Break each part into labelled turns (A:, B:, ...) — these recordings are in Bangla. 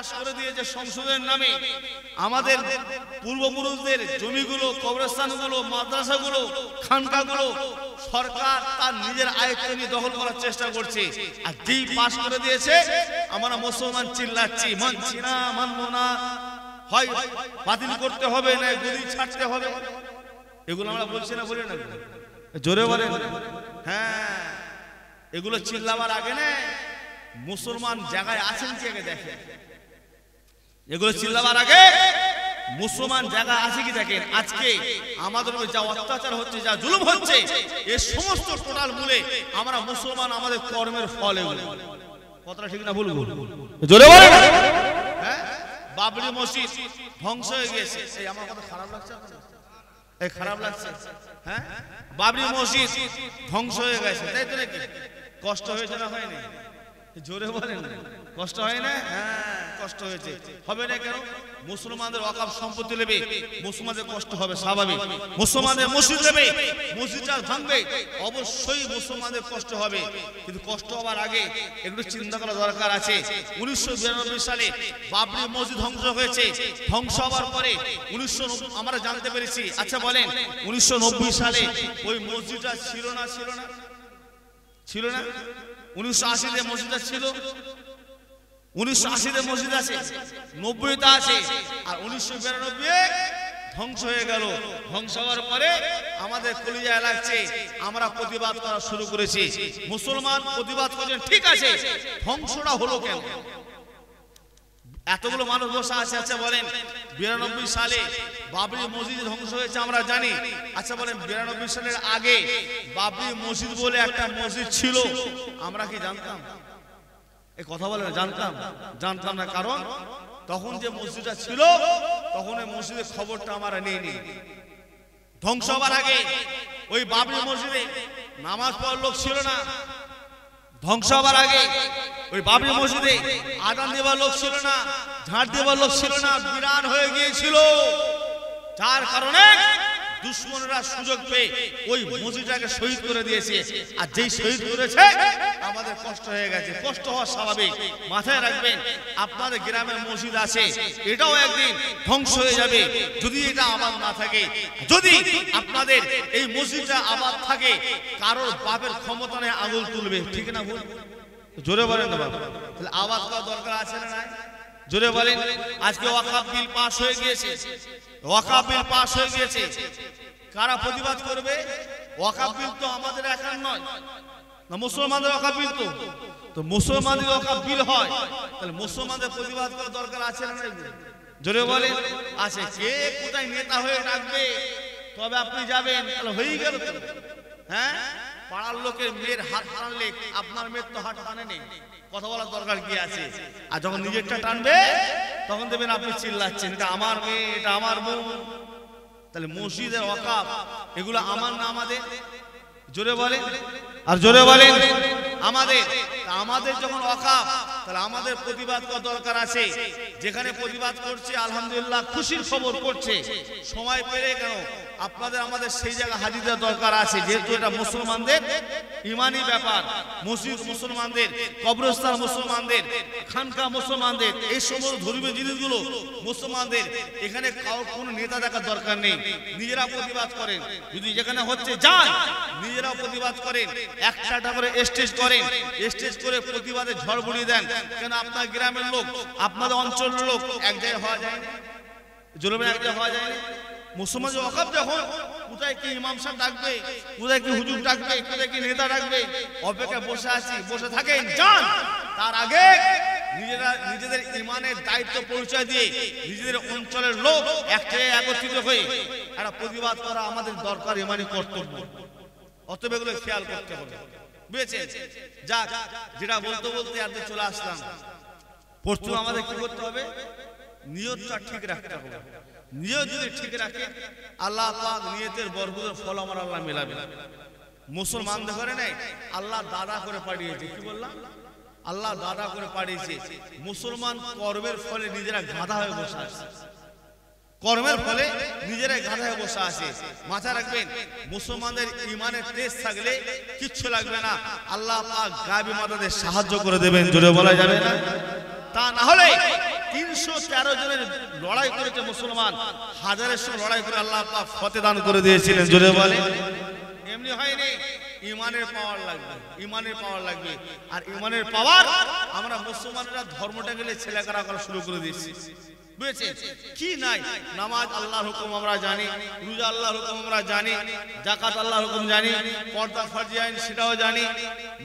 A: পাশ করে দিয়েছে সংসদের নামে আমাদের পূর্বপুরুষদের জমিগুলো, কবরস্থানগুলো, মাদ্রাসাগুলো, খানকাগুলো সরকার তার নিজের আয়ত্তে নিয়ে দখল করার চেষ্টা করছে। আর যেই পাশ করে দিয়েছে আমরা মুসলমান চিল্লাচ্ছি, মানছি না, মানবো না, হয় বাতিল করতে হবে, না গদি ছাড়তে হবে। এগুলো আমরা বলছি না, বলি না, জোরে বলেন। হ্যাঁ, এগুলো চিল্লাবার আগে না মুসলমান জায়গায় আছেন কি আগে দেখেন। এগুলো চিল্লাবার আগে মুসলমান জায়গা আছে কি দেখেন। আজকে আমাদের উপর যা অত্যাচার হচ্ছে, যা জুলুম হচ্ছে, এই সমস্ত টোটাল মূলে আমরা মুসলমান, আমাদের কর্মের ফল। এগুলো কথাটা ঠিক না বলবো, জোরে বলেন। হ্যাঁ, বাবরি মসজিদ ধ্বংস হয়ে গেছে, এই আমার কথা খারাপ লাগছে, এই খারাপ লাগছে। হ্যাঁ, বাবরি মসজিদ ধ্বংস হয়ে গেছে, তাই তো নাকি? কষ্ট হয়েছে না হয়নি? জোরে বলেন, কষ্ট হয় না? হ্যাঁ, কষ্ট হয়েছে। হবে না কেন? মুসলমানদের ওয়াকফ সম্পত্তি নেবে, মুসলমানদের কষ্ট হবে স্বাভাবিক। মুসলমানদের মসজিদ নেবে, মসজিদটা ভাঙবে, অবশ্যই মুসলমানদের কষ্ট হবে। কিন্তু কষ্ট হওয়ার আগে একটু চিন্তা করা দরকার আছে। 1992 সালে বাবরি মসজিদ ধ্বংস হয়েছে। ধ্বংস হওয়ার পরে 1990 আমরা জানতে পেরেছি। আচ্ছা বলেন, 1990 সালে ওই মসজিদটা ছিল না? ছিল না? ছিল না? 1980 মসজিদটা ছিল, 1980 মসজিদ আছে, 90টা আছে, আর 1992 ধ্বংস হয়ে গেল। ধ্বংস হওয়ার পরে আমাদের কলিজায় লাগছে, আমরা প্রতিবাদ করা শুরু করেছি। মুসলমান প্রতিবাদ করছেন, ঠিক আছে, ধ্বংসটা হলো কেন? এতগুলো মানুষ বসা আছে। আচ্ছা বলেন, 92 সালে বাবরি মসজিদ ধ্বংস হয়েছে আমরা জানি। আচ্ছা বলেন, 92 সালের আগে বাবরি মসজিদ বলে একটা মসজিদ ছিল, আমরা কি জানতাম? এই কথা বলেন, জানতাম? জানতাম না। কারণ তখন যে মসজিদটা ছিল, তখন ওই মসজিদের খবরটা আমরা নেইনি। ধ্বংস হবার আগে ওই বাবরি মসজিদে নামাজ পড়ার লোক ছিল না। ধ্বংস হবার আগে ওই বাবরি মসজিদে আজান দেওয়ার লোক ছিল না, ঝাড় দেওয়ার লোক ছিল না, বিরান হয়ে গিয়েছিল। যার কারণে দুশ্মনরা সুযোগ পেয়ে ওই মসজিদটাকে শহীদ করে দিয়েছে। আর যেই শহীদ করেছে আমাদের কষ্ট হয়ে গেছে। কষ্ট হওয়া স্বাভাবিক। মাথায় রাখবেন, আপনাদের গ্রামের মসজিদ আছে, এটাও একদিন ধ্বংস হয়ে যাবে যদি এটা আবাদ না থাকে। যদি আপনাদের এই মসজিদটা আবাদ থাকে, কারোর বাপের ক্ষমতা নেই আঙুল তুলবে, ঠিক না ভুল? জোরে বলেন না বাবা, তাহলে আবাদ করা দরকার আছে না নাই? জোরে বলেন। আজকে ওয়াকফ বিল পাস হয়ে গিয়েছে, ওয়াকফ বিল পাস হয়ে গিয়েছে। কারা প্রতিবাদ করবে? ওয়াকফ বিল তো আমাদের একার নয় না, মুসলমানদের ওয়াকফ বিল। তো মুসলমানদের ওয়াকফ বিল হয়, তাহলে মুসলমানদের প্রতিবাদ করার দরকার আছে না নাই? জোরে বলেন, আছে। কে কোথায় নেতা হয়ে ডাকবে, তবে আপনি যাবেন, তাহলে হয়ে গেল তো। হ্যাঁ, পাড়ার লোকের মেয়ের হাত টানলে আপনার মেয়ের তো হাত টানে নেই, কথা বলার দরকার কি আছে? আর যখন নিজেরটা টানবে তখন দেখবেন আপনি চিল্লাচ্ছেন, এটা আমার মেয়ে, এটা আমার বউ। তাহলে মসজিদের ওয়াকফ এগুলো আমার না আমাদের? জোরে বলেন, আর জোরে বলেন। আমাদের। আমাদের যখন ওয়াকফ, তাহলে আমাদের প্রতিবাদ করার দরকার আছে। যেখানে প্রতিবাদ করছে আলহামদুলিল্লাহ, খুশির খবর করছে। সময় পেলে কেন আপনাদের আমাদের সেই জায়গায় হাজির দেওয়ার দরকার আছে, যেহেতু এটা মুসলমানদের ইমানি ব্যাপার। মসজিদ মুসলমানদের, কবরস্থান মুসলমানদের, খানকা মুসলমানদের, এই সমস্ত ধর্মীয় জিনিসগুলো মুসলমানদের। এখানে কোনো নেতা দেখার দরকার নেই, নিজেরা প্রতিবাদ করেন। যদি যেখানে হচ্ছে যান, নিজেরা প্রতিবাদ করেন, একটা করে স্টেজ করেন, স্টেজ করে প্রতিবাদে ঝড় বুড়িয়ে দেন। কেন আপনার গ্রামের লোক, আপনাদের অঞ্চলের লোক এক জায়গায় হওয়া যায় না? জোরে এক জায়গায় হওয়া যায় না? মুসলমান ওয়াকফ যখন, কোথায় কি ইমাম সাহেব ডাকবে, কোথায় কি হুজুর ডাকবে, কোথায় কি নেতা ডাকবে, অপেক্ষা বসে আছি, বসে থাকেন, যান। তার আগে নিজেরা নিজেদের ইমানের দায়িত্ব পরিচয় দিয়ে নিজেদের অঞ্চলের লোক একটা একত্রিত হয়ে একটা প্রতিবাদ করা আমাদের দরকার, ইমানি কর্তব্য। অতএব এগুলো খেয়াল করতে হবে, বুঝেছেন? যাক, যেটা বলতে বলতে আজকে চলে আসলাম। প্রথম আমাদের কি করতে হবে? নিয়তটা ঠিক রাখতে হবে। নিয়ত যদি ঠিক রাখে, আল্লাহ পাক নিয়তের বরকতের ফল আমার আল্লাহ মেলাবে। মুসলমান দেখে নাই, আল্লাহ দাদা করে পাঠিয়েছে। কি বললাম? আল্লাহ দাদা করে পাঠিয়েছে। মুসলমান কর্মের ফলে নিজেরা গাধা হয়ে বসে আছে, কর্মের ফলে নিজেরাই গাধা হয়ে বসে আছে। মাথা রাখবেন, মুসলমানদের ইমানের তেজ থাকলে কিচ্ছু লাগবে না, আল্লাহ পাক গায়বী মাদাদের সাহায্য করে দেবেন। জোরে বলা যাবে না? তা না হলে 313 জনের লড়াই করেছে মুসলমান, হাজারের সঙ্গে লড়াই করে আল্লাহ পাক ফতে দান করে দিয়েছিলেন। জোরে বলে, এমনি হয়নি, ইমানের পাওয়ার লাগবে, ইমানের পাওয়ার লাগবে। আর ইমানের পাওয়ার আমরা মুসলমানরা ধর্মটা গেলে ছেলেকারা করা শুরু করে দিয়েছি, বুঝেছেন কি নাই? নামাজ আল্লাহর হুকুম আমরা জানি, রোজা আল্লাহর হুকুম আমরা জানি, যাকাত আল্লাহর হুকুম জানি, পর্দা ফরজ আইন সেটাও জানি,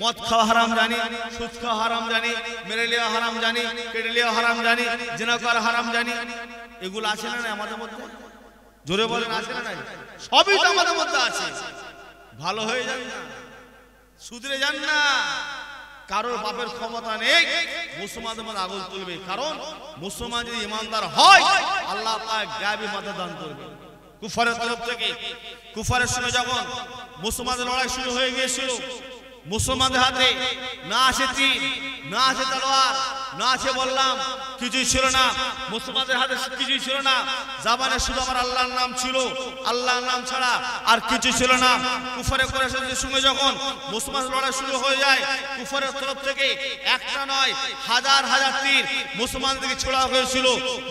A: মদ খাওয়া হারাম জানি, সুদ খাওয়া হারাম জানি, মেরে নেওয়া হারাম জানি, কেটে নেওয়া হারাম জানি, জিনা করা হারাম জানি। এগুলো আছে না আমাদের মধ্যে? জোরে বলেন, আছে না নাই? সবই তো আমাদের মধ্যে আছে। ভালো হয়ে যান না, সুধরে যান না, কারোর বাপের ক্ষমতা নেই মুসলমানদের মধ্যে আগুন তুলবে। কারণ মুসলমান যদি ইমানদার হয় আল্লাহ পাক গায়বী মাদদ দান করবে। কুফারের তরফ থেকে, কুফারের সঙ্গে যখন মুসলমানদের লড়াই শুরু হয়ে গিয়েছিল, মুসলমানদের হাতে না আছে তীর, না আছে তলোয়ার, না আছে বললাম কিছুই ছিল না, মুসলমানদের হাতে কিছুই ছিল না, জাবানে শুধু আমার আল্লাহর নাম ছিল, আল্লাহর নাম ছাড়া আর কিছু ছিল না। কুফারে কুরাইশের সঙ্গে যখন মুসলমান লড়াই শুরু হয়ে যায়, কুফারের তরফ থেকে একটা নয় হাজার হাজার তীর মুসলমানদেরকে ছোড়া হয়েছিল।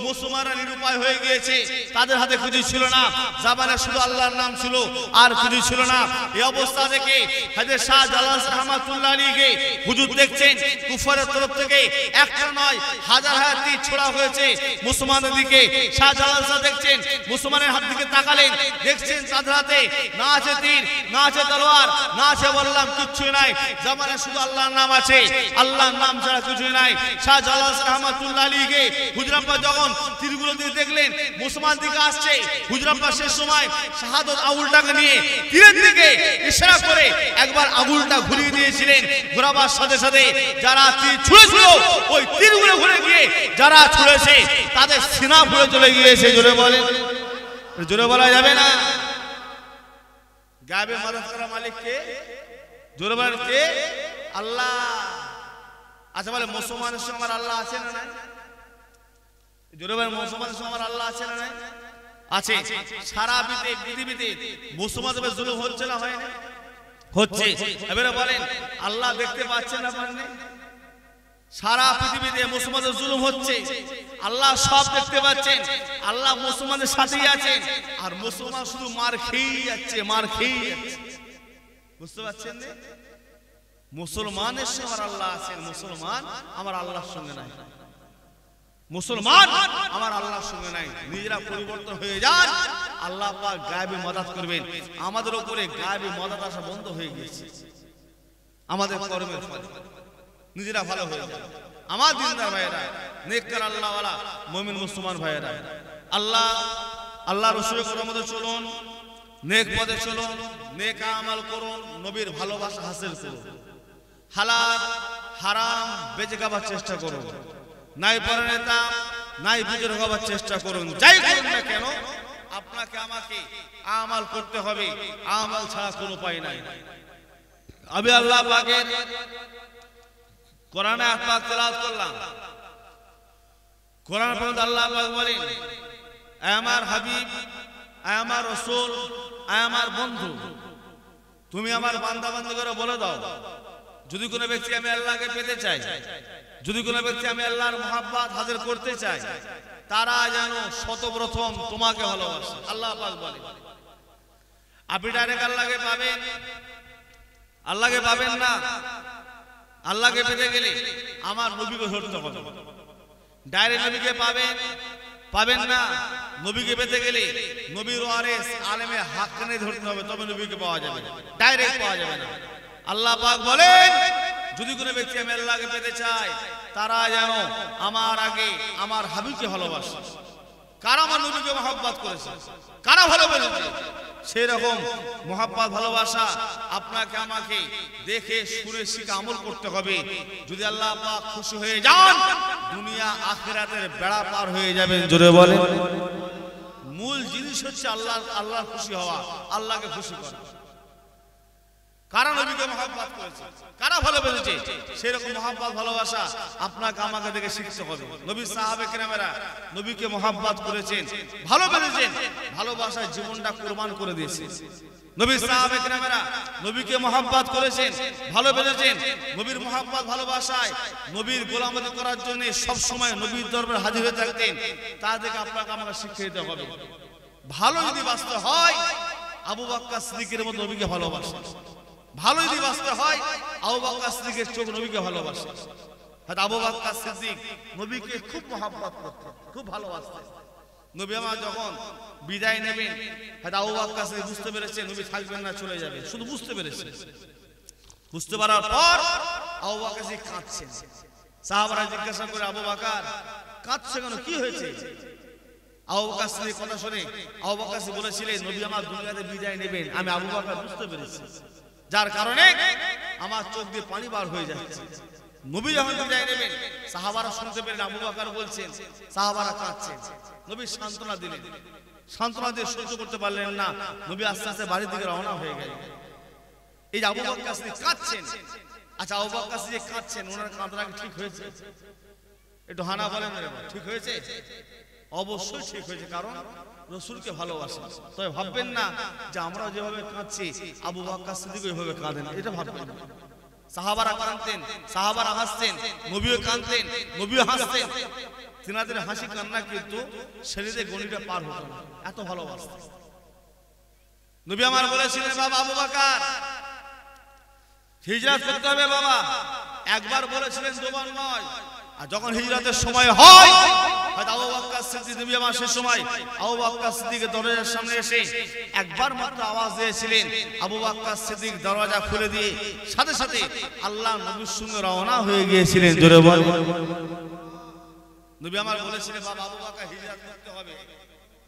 A: মুসলমানরা নিরুপায় হয়ে গিয়েছে, তাদের হাতে কিছু ছিল না, জাবানে শুধু আল্লাহর নাম ছিল আর কিছু ছিল না। এই অবস্থা থেকে হযরত শাহ জালাল রহমাতুল্লাহ আলাইহি হুজুর দেখছেন কুফারের তরফ থেকে একটা নয় হাজার হাজার তীর ছোড়া হয়েছে মুসলমানদের দিকে। শাহ জালাল শাহ দেখছেন, মুসলমানের হাত দিকে তাকালেন, দেখছেন তাদের হাতে না আছে তীর, না আছে তলোয়ার, না আছে বললাম কিচ্ছু নাই, জামানে শুধু আল্লাহর নাম আছে, আল্লাহর নাম ছাড়া কিছু নাই। শাহ জালাল রহমাতুল্লাহ আলাইহি হুজুরাব্বা যখন তীরগুলো দিয়ে দেখলেন মুসলমান দিকে আসছে, হুজুরাব্বা শেষ সময় শাহাদত আঙুলটাকে নিয়ে তীরের দিকে ইশারা করে একবার আঙুলটা ঘুরিয়ে দিয়েছিলেন। ঘোরাবার সাথে সাথে যারা তীর ছুঁড়েছিল ওই তীরগুলো ঘুরে গিয়ে যারা ছুঁড়েছে তাদের সিনা ফুলে চলে গিয়েছে। জোরে বলেন, জোরে বলা যাবে না। গায়বে মাদদ করা মালিক কে? জোরে বলেন কে? আল্লাহ। আচ্ছা বলে মুসলমানের সঙ্গে আমার আল্লাহ আছে না নাই? জোরে বলেন, মুসলমানের সঙ্গে আমার আল্লাহ আছে না নাই? আছে। সারা পৃথিবীতে মুসলমানদের জুলুম হচ্ছে না হয় না? হচ্ছে। এবারে বলেন আল্লাহ দেখতে পাচ্ছেন না পারেন? সারা পৃথিবীতে মুসলমানদের জুলুম হচ্ছে, আল্লাহ সব দেখতে পাচ্ছেন, আল্লাহ মুসলমানদের সাথেই আছেন, আর মুসলমান শুধু মার খেয়েই যাচ্ছে, মার খেয়েই যাচ্ছে। বুঝতে পারছেন না? মুসলমানের সঙ্গে আমার আল্লাহ আছেন, মুসলমান আমার আল্লাহর সঙ্গে নাই, মুসলমান আমার আল্লাহর সঙ্গে নাই। নিজেরা পরিবর্তন হয়ে যান, আল্লাহ পাক গায়বী মাদদ করবেন। আমাদের উপরে গায়বী মাদদ আসা বন্ধ হয়ে গেছে আমাদের কর্মের ফলে। নিজেরা ভালো হয়ে যান। আমার দিনদার ভাইয়েরা, নেককার আল্লাহওয়ালা মুমিন মুসলমান ভাইয়েরা, আল্লাহ রাসূলের কথা মতো চলুন, নেক পথে চলুন, নেক আমল করুন, নবীর ভালোবাসা হাসিল করুন, হালাল হারাম বেঁচে খাবার চেষ্টা করুন, নাই পরিণতা নাই বুঝে হবার চেষ্টা করুন। যাই করুন না কেন আপনাকে আমাকে আমল করতে হবে, আমল ছাড়া কোনো উপায় নাই। আমি আল্লাহ পাকের কোরআনে পাক তেলাওয়াত করলাম। কোরআন পড়ে আল্লাহ পাক বলেন, হে আমার হাবিব, হে আমার রাসূল, হে আমার বন্ধু, তুমি আমার বান্দা বান্দি করে বলে দাও, যদি কোনো ব্যক্তি আমি আল্লাহকে পেতে চাই, যদি কোনো ব্যক্তি আমি আল্লাহর মহব্বত হাজির করতে চাই, তারা যেন সর্বপ্রথম তোমাকে ভালোবাসে। আল্লাহ পাক বলে আপনি ডাইরেক্ট আল্লাহকে পাবেন, আল্লাহকে পাবেন না। আল্লাহকে পেতে গেলে আমার নবীকে ধরতে হবে। ডাইরেক্ট নবীকে পাবেন না। নবীকে পেতে গেলে নবীর ওয়ারিস আলেমে হাক্কানি ধরতে হবে, তবে নবীকে পাওয়া যাবে, ডাইরেক্ট পাওয়া যাবে না। আল্লাহ পাক বলেন যদি কোনো ব্যক্তি আমি আল্লাহকে পেতে চাই, তারা যেন আমার আগে আমার হাবিবকে ভালোবাসে। কারা আমার নবীকে মহব্বত করেছে, কারা ভালোবেসেছে, সেই রকম মহব্বত ভালোবাসা আপনাকে আমাকে দেখে শুনে শিখে আমল করতে হবে। যদি আল্লাহ পাক খুশি হয়ে যান, দুনিয়া আখিরাতের বেড়া পার হয়ে যাবেন। জোরে বলেন। মূল জিনিস হচ্ছে আল্লাহর খুশি হওয়া, আল্লাহকে খুশি করা। কারা নবীকে মহব্বত করেছে, কারা ভালোবেসেছে, সেরকম মহব্বত ভালোবাসা আপনাকে আমাকে দেখে শিখতে হবে। নবী সাহাবে কেরামেরা নবীকে মহব্বত করেছেন, ভালোবেসেছেন, ভালোবাসায় জীবনটা কুরবান করে দিয়েছে। নবী সাহাবে কেরামেরা নবীকে মহব্বত করেছেন, ভালোবেসেছেন, নবীর মহব্বত ভালোবাসায় নবীর গোলামতি করার জন্য সব সময় নবীর দরবারে হাজির হয়ে থাকতেন। তা দেখে আপনাকে আমাকে শিক্ষা দিতে হবে। ভালো যদি বাঁচতে হয় আবু বকর সিদ্দিকের মতো নবীকে ভালোবাসে, ভালো যদি বাঁচতে হয় আবু বকর সিদ্দিকের চোখ নবীকে ভালোবাসে। আবু বকর সিদ্দিক নবীকে খুব মহব্বত করতেন, খুব ভালোবাসতেন। নবী আমার যখন বিদায় নেবেন আবু বকর সিদ্দিক বুঝতে পেরেছে নবী থাকবেন না, চলে যাবে, শুধু বুঝতে পেরেছে। বুঝতে পারার পর আবু বকর সিদ্দিক কাঁদছেন। সাহাবারা জিজ্ঞাসা করে আবু বকর কাঁদছে কেন, কি হয়েছে? আবু বকর সিদ্দিক কথা শুনে আবু বকর সিদ্দিক বলেছিলেন নবী আমার দুনিয়াতে বিদায় নেবেন, আমি আবু বকর বুঝতে পেরেছি, যার কারণে আমার চোখ দিয়ে পানি বার হয়ে যাচ্ছে। নবী যখন বিদায় নেবেন সাহাবারা শুনতে পেলেন আবু বকর বলছেন, সাহাবারা কাঁদছেন। নবী সান্ত্বনা দিলেন, সান্ত্বনা দিয়ে সহ্য করতে পারলেন না, নবী আস্তে আস্তে বাড়ির দিকে রওনা হয়ে গেলেন। এই যে আবু বকর সিদ্দিক কাঁদছেন, আচ্ছা আবু বকর সিদ্দিক কাঁদছেন, ওনার কাঁদনা কি ঠিক হয়েছে? একটু হানা বলেন, ঠিক হয়েছে? অবশ্যই ঠিক হয়েছে, কারণ রাসূলকে ভালোবাসেন। তবে ভাববেন না যে আমরা যেভাবে কাঁদছি আবু বকর সিদ্দিক ওইভাবে কাঁদেন, এটা ভাববেন না। সাহাবারা কাঁদতেন, সাহাবারা হাসতেন, নবীও কাঁদতেন, নবীও হাসতেন। তিনাদের হাসি কান্না কিন্তু শরীরে গণিটা পার হতো না, এত ভালোবাসতেন। নবী আমার বলেছিলেন বাবা আবু বকর হিজরত করতে হবে বাবা, একবার বলেছিলেন, দুবার নয়। আর যখন হিজরতের সময় হয় আবু বকর সিদ্দিক নবী আমার সেই সময় আবু বকর সিদ্দিকের দরজার সামনে এসে একবার মাত্র আওয়াজ দিয়েছিলেন, আবু বকর সিদ্দিক দরজা খুলে দিয়ে সাথে সাথে আল্লাহ নবীর সঙ্গে রওনা হয়ে গিয়েছিলেন। জোরে বলেন। নবী আমার বলেছিলেন বাবা আবু বকর হিজরত করতে হবে।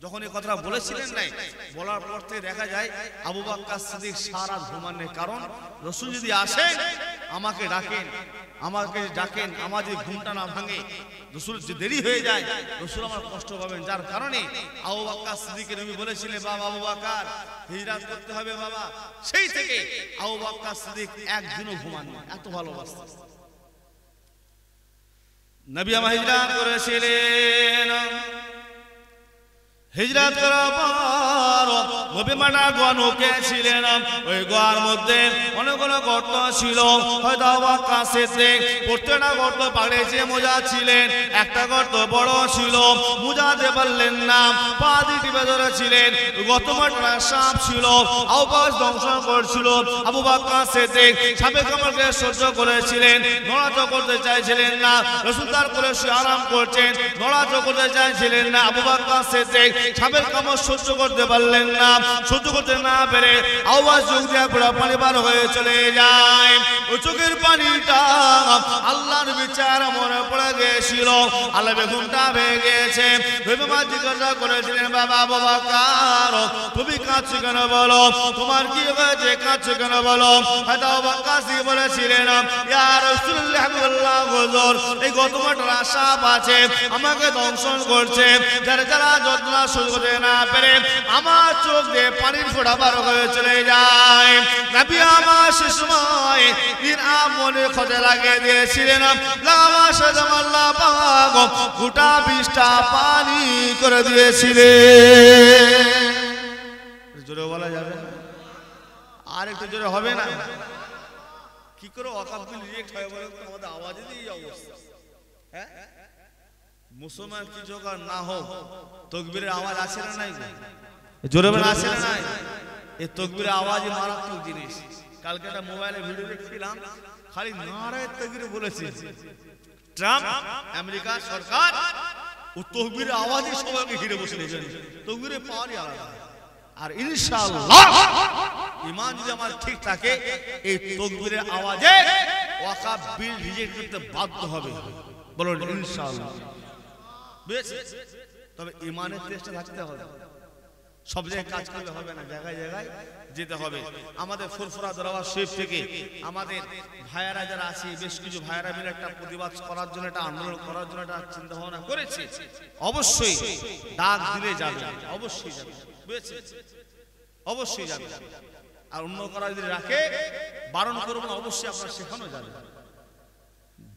A: যখন এই কথাটা বলেছিলেন নাই, বলার পর থেকে দেখা যায় আবু বকর সিদ্দিক সারা ঘুমানের, কারণ রাসূল যদি আসেন আমাকে ডাকেন, আমাকে ডাকেন, আমার যদি ঘুমটা না ভাঙে, রাসূল যদি দেরি হয়ে যায় রাসূল আমার কষ্ট পাবেন। যার কারণে আবু বকর সিদ্দিককে নবী বলেছিলেন বাবা আবু বকর হিজরত করতে হবে বাবা। সেই থেকে আবু বকর সিদ্দিক একদিনও ঘুমান না, এত ভালোবাসতেন। নবী আমার হিজরত করেছিলেন, হিজরত করার পর নবী মানা গনুকে ছিলেন, ওই গোয়ার মধ্যে অনেকগুলো গর্ত ছিল। হয়তো আবু বকর সিদ্দিক প্রত্যেকটা গর্ত পাড়েছে মোজা ছিলেন, একটা গর্ত বড় ছিল, মুজাতে পারলেন না, পা দিয়ে টিপে ধরেছিলেন। গত মাত্রা সাপ ছিল, আবু বকর দংশন করছিল। আবু বকর সিদ্দিক সাপের কামড়কে সহ্য করেছিলেন, নড়াচড়া করতে চাইছিলেন না। রাসূল তার কোলে শুয়ে আরাম করছেন, নড়াচড়া করতে চাইছিলেন না। আবু বকর সিদ্দিক সাপের কামড় সহ্য করতে পারলেন না, সহ্য করতে না পেরে আওয়াজ চোখ দিয়ে পুরো পানি বার হয়ে চলে যায়। ওই চোখের পানিটা আল্লাহর বিচার মনে পড়ে গিয়েছিল, আল্লাহ বেগুনটা ভেঙে গেছে। ভেবে মা জিজ্ঞাসা করেছিলেন বাবা আবু বকর তুমি কাঁদছো কেন, বলো তোমার কি হয়েছে, কাঁদছো কেন বলো। হয়তো আবু বকর সিদ্দিক বলেছিলেন ইয়া রাসূলুল্লাহ হাবিবাল্লাহ হুজুর এই গত মাত্রা সাপ আছে, আমাকে দংশন করছে, যারা যারা যন্ত্রণা সহ্য করতে না পেরে আমার চোখ দিয়ে পানির ফোঁটা বার হয়ে চলে যায়। নবী আমার সে সময় মনে খোঁজে লাগিয়ে দিয়েছিলেন, আল্লাহ পাক গোটা 20টা পানি করে দিয়েছিলেন। জোরে বলা যাবে না, আর একটু জোরে হবে না? কি করে ওয়াকাফ রিজেক্ট হয় বলে আমাদের আওয়াজে এই অবস্থা। হ্যাঁ মুসলমান কি জোগাড় না হোক তাকবীরের আওয়াজ আছে না নাই? জোরে বলে আছে না নাই? এই তাকবীরের আওয়াজই মারাত্মক জিনিস। কালকে একটা মোবাইলে ভিডিও দেখছিলাম, খালি নারায়ে তাকবীর বলেছে। ট্রাম্প আমেরিকা সরকার ও তাকবীরের আওয়াজে সবাইকে ঘিরে বসে রয়েছে। তাকবীরের পাওয়ারই আলাদা। আর ইনশাআল্লাহ ঈমান যদি আমার ঠিক থাকে এই তাকবীরের আওয়াজে ওয়াকাফ বিল রিজেক্ট করতে বাধ্য হবে। বলুন ইনশাআল্লাহ। বেশ, তবে ঈমানের টেস্টে থাকতে হবে। সব জায়গায় কাজ করলে হবে না, জায়গায় জায়গায় যেতে হবে। আমাদের ফুরফুরা দরবার শরীফ থেকে আমাদের ভাইয়েরা যারা আছে, বেশ কিছু ভাইয়েরা মিলে একটা প্রতিবাদ করার জন্য, একটা আন্দোলন করার জন্য একটা চিন্তা ভাবনা করেছে। অবশ্যই ডাক দিলে যাবে, অবশ্যই যাবে, বুঝেছে? অবশ্যই যাবে। আর অন্য করা যদি রাখে বারণ করবো না, অবশ্যই আপনার শেখানো যাবে।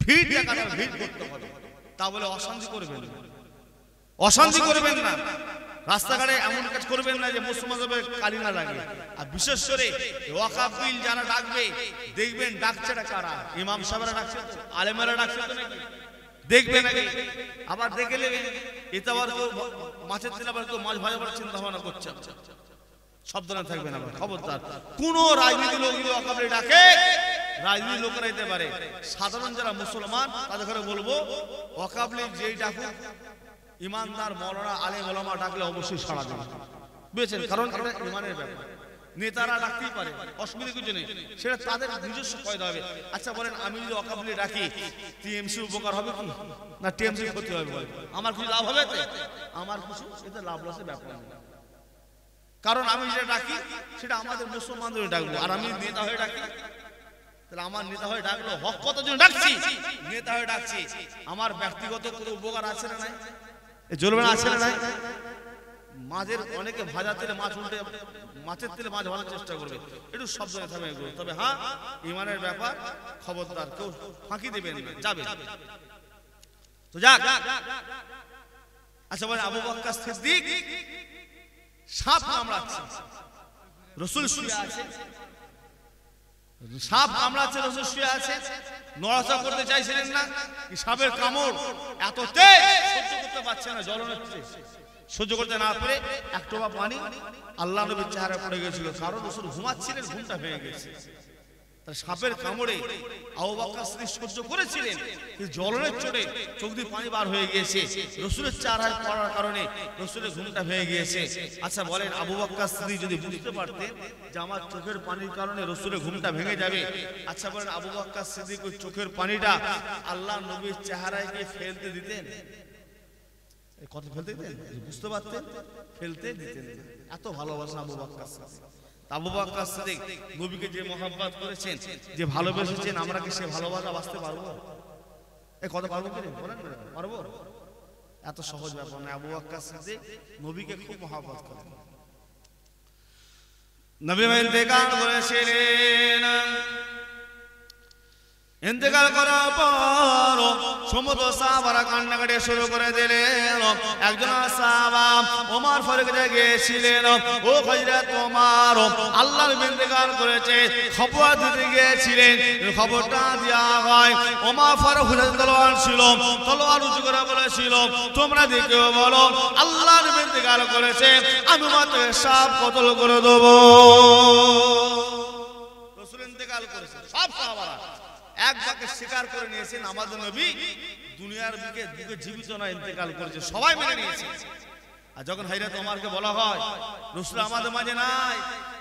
A: ভিড় দেখানো, ভিড় করতে হবে, তা বলে অশান্তি করবেন না, অশান্তি করবেন না। রাস্তাঘাটে এমন কাজ করবেন না যে মুসলমান কালি না লাগে। আর বিশেষ করে ওয়াকাফ বিল যারা ডাকবে, দেখবেন ডাকছে কারা, ইমাম সাহেবরা ডাকছে, আলেমেরা ডাকছে তো নাকি, দেখবেন আগে। আবার দেখে নেবেন এটা আবার কেউ মাছের তেল, আবার কেউ মাছ ভাজাবার চিন্তা ভাবনা করছে, সাবধানে থাকবেন। আবার খবরদার, কোন রাজনীতি লোক যদি ওয়াকাফ বিল ডাকে, রাজনীতি লোকেরা দিতে পারে, সাধারণ যারা মুসলমান তাদের ঘরে বলবো ওয়াকাফ বিল যেই ডাকুক, ইমানদার মওলানা আলেম ওলামা ডাকলে অবশ্যই সাড়া দেবে, বুঝেছেন? কারণ এটা ইমানের ব্যাপার। নেতারা ডাকতেই পারে, অসুবিধা কিছু নেই, সেটা তাদের নিজস্ব ফায়দা হবে। আচ্ছা বলেন, আমি যদি ওয়াকাফ বিল ডাকি, টিএমসি উপকার হবে কি না টিএমসি ক্ষতি হবে? বলেন, আমার কিছু লাভ হবে? আমার কিছু এতে লাভ লসের ব্যাপার নেই। কারণ আমি যেটা ডাকি সেটা আমাদের মুসলমানদের ডাকবো, আর আমি নেতা হয়ে ডাকি, তাহলে আমার নেতা হয়ে ডাকলো, হক কত জন ডাকছি, নেতা হয়ে ডাকছি, আমার ব্যক্তিগত কোনো উপকার আছে না নাই? জ্বলবে না, আছে না নাই? মাছের অনেকে ভাজা তেলে মাছ উল্টে, মাছের তেলে মাছ ভাজার চেষ্টা করবে, একটু সাবধানে থাকবে। তবে হ্যাঁ, ইমানের ব্যাপার, খবরদার কেউ ফাঁকি দেবেন না, যাবে তো যাক। আচ্ছা বলে, আবু বকর সিদ্দিক সাপ কামড়াচ্ছে, রাসূল শুয়ে আছে, সাপ কামড়াচ্ছে, রাসূল শুয়ে আছে, নড়াচড়া করতে চাইছিলেন না, সাপের কামড় এত তেজ সহ্য করতে পারছে না, জ্বলন হচ্ছে, সহ্য করতে না পেরে এক টোপা পানি আল্লাহ নবীর চেহারা পড়ে গেছিল, কারণ রাসূল ঘুমাচ্ছিলেন, ঘুমটা ভেঙে গেছে। সাপের কামড়ে আবু বকর সিদ্দিক সহ্য করেছিলেন, কিন্তু জ্বলনের চোটে চোখ দিয়ে পানি বার হয়ে গিয়েছে, রাসূলের চেহারায় পড়ার কারণে রাসূলের ঘুমটা ভেঙে গিয়েছে। আচ্ছা বলেন, আবু বকর সিদ্দিক যদি বুঝতে পারতেন যে আমার চোখের পানির কারণে রাসূলের ঘুমটা ভেঙে যাবে, আচ্ছা বলেন আবু বকর সিদ্দিক ওই চোখের পানিটা আল্লাহ নবীর চেহারায় গিয়ে ফেলতে দিতেন? কত ফেলতে দিতেন? বুঝতে পারতেন? ফেলতে দিতেন। এত ভালোবাসা আবু বকর সিদ্দিক। আবু বকর সিদ্দিক নবীকে যে মহব্বত করেছেন, যে ভালোবেসেছেন, আমরা কি সে ভালোবাসা বাঁচতে পারবো? এই কথা পারবো কি? বলেন পারবো? এত সহজ ব্যাপার না। আবু বকর সিদ্দিক নবীকে খুব মহব্বত করেন। নবী ইন্তেকাল করেছিলেন, ইন্তেকাল করার পর সমস্ত সাহাবারা কান্নাকাটি শুরু করে দিলেন। একজন সাহাবা ওমর ফারুক গিয়েছিলেন, ও হযরত ওমর, আল্লাহর নবী ইন্তেকাল করেছে, খবর দিতে গিয়েছিলেন। খবরটা দেওয়া হয়, ওমর ফারুক হুজুর তলোয়ার ছিল, তলোয়ার উঁচু করে বলেছিল, তোমরা দেখে বলো আল্লাহর নবী ইন্তেকাল করেছে, আমি মাত্র সাপ কতল করে দেব। রাসূল ইন্তেকাল করেছে, সব সাহাবারা এক বাক্যে স্বীকার করে নিয়েছেন আমাদের নবী দুনিয়ার বুকে জীবিত না, ইন্তেকাল করেছে, সবাই মেনে নিয়েছে। আর যখন হযরত ওমরকে বলা হয় রাসূল আমাদের মাঝে নাই,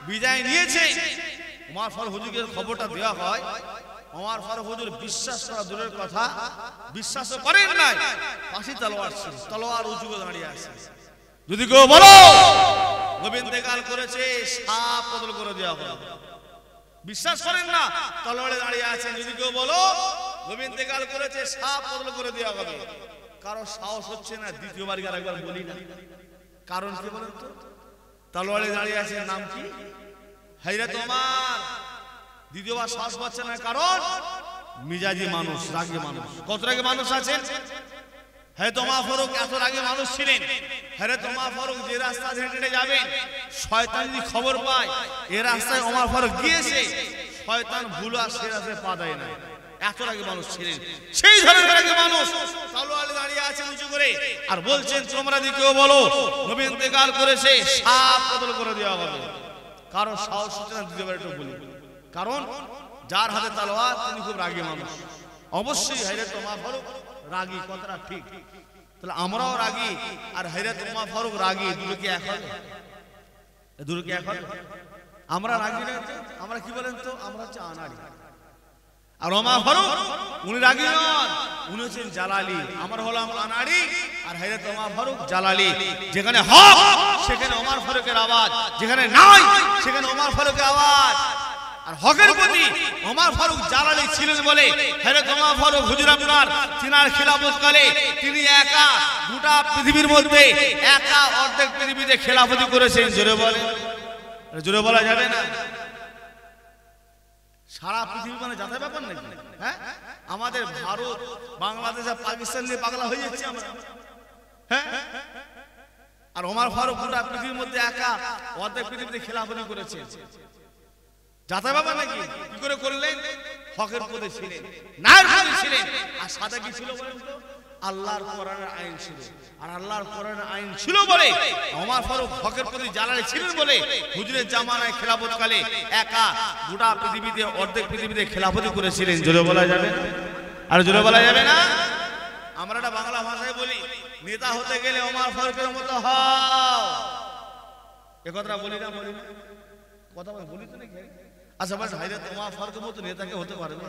A: বিদায় নিয়েছে, ওমর ফারুক হুজুরকে খবরটা দেওয়া হয়, ওমর ফারুক হুজুর বিশ্বাস করা দূরের কথা, বিশ্বাস করেন নাই, পাশে তলোয়ার ছিল, তলোয়ার উঁচু করে দাঁড়িয়ে আছে, যদি কেউ বলো নবী ইন্তেকাল করেছে, সাপ কতল করে দেওয়া হবে। বিশ্বাস করেন না, তলোয়ারে দাঁড়িয়ে আছেন, যদি কেউ বলো নবী ইন্তেকাল করেছে, সাপ কতল করে দেওয়া হবে। কারো সাহস হচ্ছে না দ্বিতীয়বার আরেকবার বলি না, কারণ কি বলেন তো? তলোয়ারে দাঁড়িয়ে আছেন, নাম কি? হযরত ওমর। দ্বিতীয়বার সাহস পাচ্ছে না, কারণ মিজাজি মানুষ, রাগী মানুষ। কত রাগী মানুষ আছেন? হযরত ওমর ফারুক এত রাগী মানুষ ছিলেন, হযরত ওমর ফারুক যে রাস্তা হেঁটে যাবেন, শয়তান যদি খবর পায় এই রাস্তায় ওমর ফারুক গিয়েছে, শয়তান ভুলা সে রাস্তায় পা দেয় না, এত রাগী মানুষ ছিলেন। সেই ধরনের রাগী মানুষ তলোয়ারে দাঁড়িয়ে আছেন উঁচু করে, আর বলছেন তোমরা যদি কেউ বলো নবী ইন্তেকাল করেছে, সাপ কতল করে দেওয়া হবে। কারণ সাহস হচ্ছে না দ্বিতীয়বার একটু বলি, কারণ যার হাতে তলোয়ার তিনি খুব রাগী মানুষ। অবশ্যই হযরত ওমর ফারুক রাগী, কথাটা ঠিক। তাহলে আমরাও রাগী আর হযরত ওমর ফারুক রাগী, দুটো কি এক হবে? দুটো কি এক হবে? আমরা রাগী না, আমরা কি বলেন তো, আমরা হচ্ছে আনাড়ি। আর ওমর ফারুক উনি রাগী নন, উনি হচ্ছেন জালালি। আমরা হলাম আনাড়ি আর হযরত ওমর ফারুক জালালি। যেখানে হক সেখানে ওমর ফারুকের আওয়াজ, যেখানে নাই সেখানে ওমর ফারুকের আওয়াজ। আর হকের প্রতি ওমর ফারুক জালালি ছিলেন বলে হযরত ওমর ফারুক হুজুর আপনার তিনার খিলাফতকালে তিনি একা গোটা পৃথিবীর মধ্যে একা অর্ধেক পৃথিবীতে খিলাফতি করেছেন। জোরে বলে, জোরে বলা যাবে না। সারা পৃথিবী মানে যাতায়াত ব্যাপার নাকি? হ্যাঁ, আমাদের ভারত, বাংলাদেশ আর পাকিস্তান নিয়ে পাগলা হয়ে যাচ্ছি আমরা। হ্যাঁ, আর ওমর ফারুক গোটা পৃথিবীর মধ্যে একা অর্ধেক পৃথিবীতে খেলাফতি করেছে। যাতায়াত ব্যাপার নাকি? কি করে করলেন? হকের পথে ছিলেন, ন্যায়ের পথে ছিলেন। আর সাদা কি ছিল বলেন তো? আল্লাহর কোরআনের আইন ছিল। আর আল্লাহর কোরআনের আইন ছিল বলে ওমর ফারুক হকের প্রতি জ্বালানি ছিলেন বলে হুজুরের জামানায় খেলাফত কালে একা গোটা পৃথিবীতে অর্ধেক পৃথিবীতে খেলাফতি করেছিলেন। জোরে বলা যাবে না? আর জোরে বলা যাবে না? আমরা একটা বাংলা ভাষায় বলি, নেতা হতে গেলে ওমর ফারুকের মতো হও। এ কথাটা বলি না? বলি না? কথা বলি তো নাকি? আচ্ছা ভাই, হায়রে ওমর ফারুকের মতো নেতাকে হতে পারবে?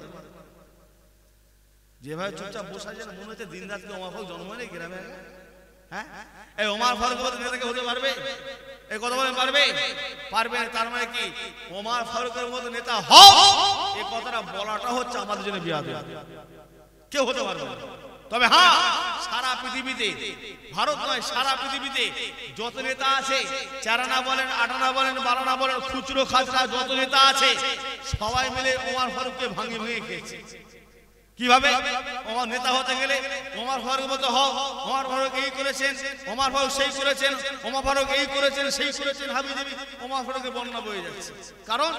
A: যেভাবে চুপচাপ বসা যায় মনে হচ্ছে দিন রাত ওমর ফারুক জন্ম নেই গ্রামে। হ্যাঁ, এই ওমর ফারুকের মতো নেতাকে হতে পারবে? এই কথা বলেন পারবে? পারবে না। তার মানে কি ওমর ফারুকের মতো নেতা হও, এই কথাটা বলাটা হচ্ছে আমাদের জন্য বিয়াদবি। কেউ হতে পারবে না। তবে হ্যাঁ, সারা পৃথিবীতে, ভারত নয় সারা পৃথিবীতে যত নেতা আছে, চারানা বলেন, আটানা বলেন, বারানা বলেন, খুচরো খাচরা যত নেতা আছে সবাই মিলে ওমর ফারুককে ভাঙিয়ে ভেঙে খেয়েছে। কিভাবে? ওমর নেতা হতে গেলে ওমর ফারুক মতো হও, ওমর ফারুক এই করেছেন, ওমর ফারুক সেই করেছেন, ওমর ফারুক এই করেছেন সেই করেছেন, হাবি যাবি ওমর ফারুকের বর্ণনা বয়ে যাচ্ছে। কারণ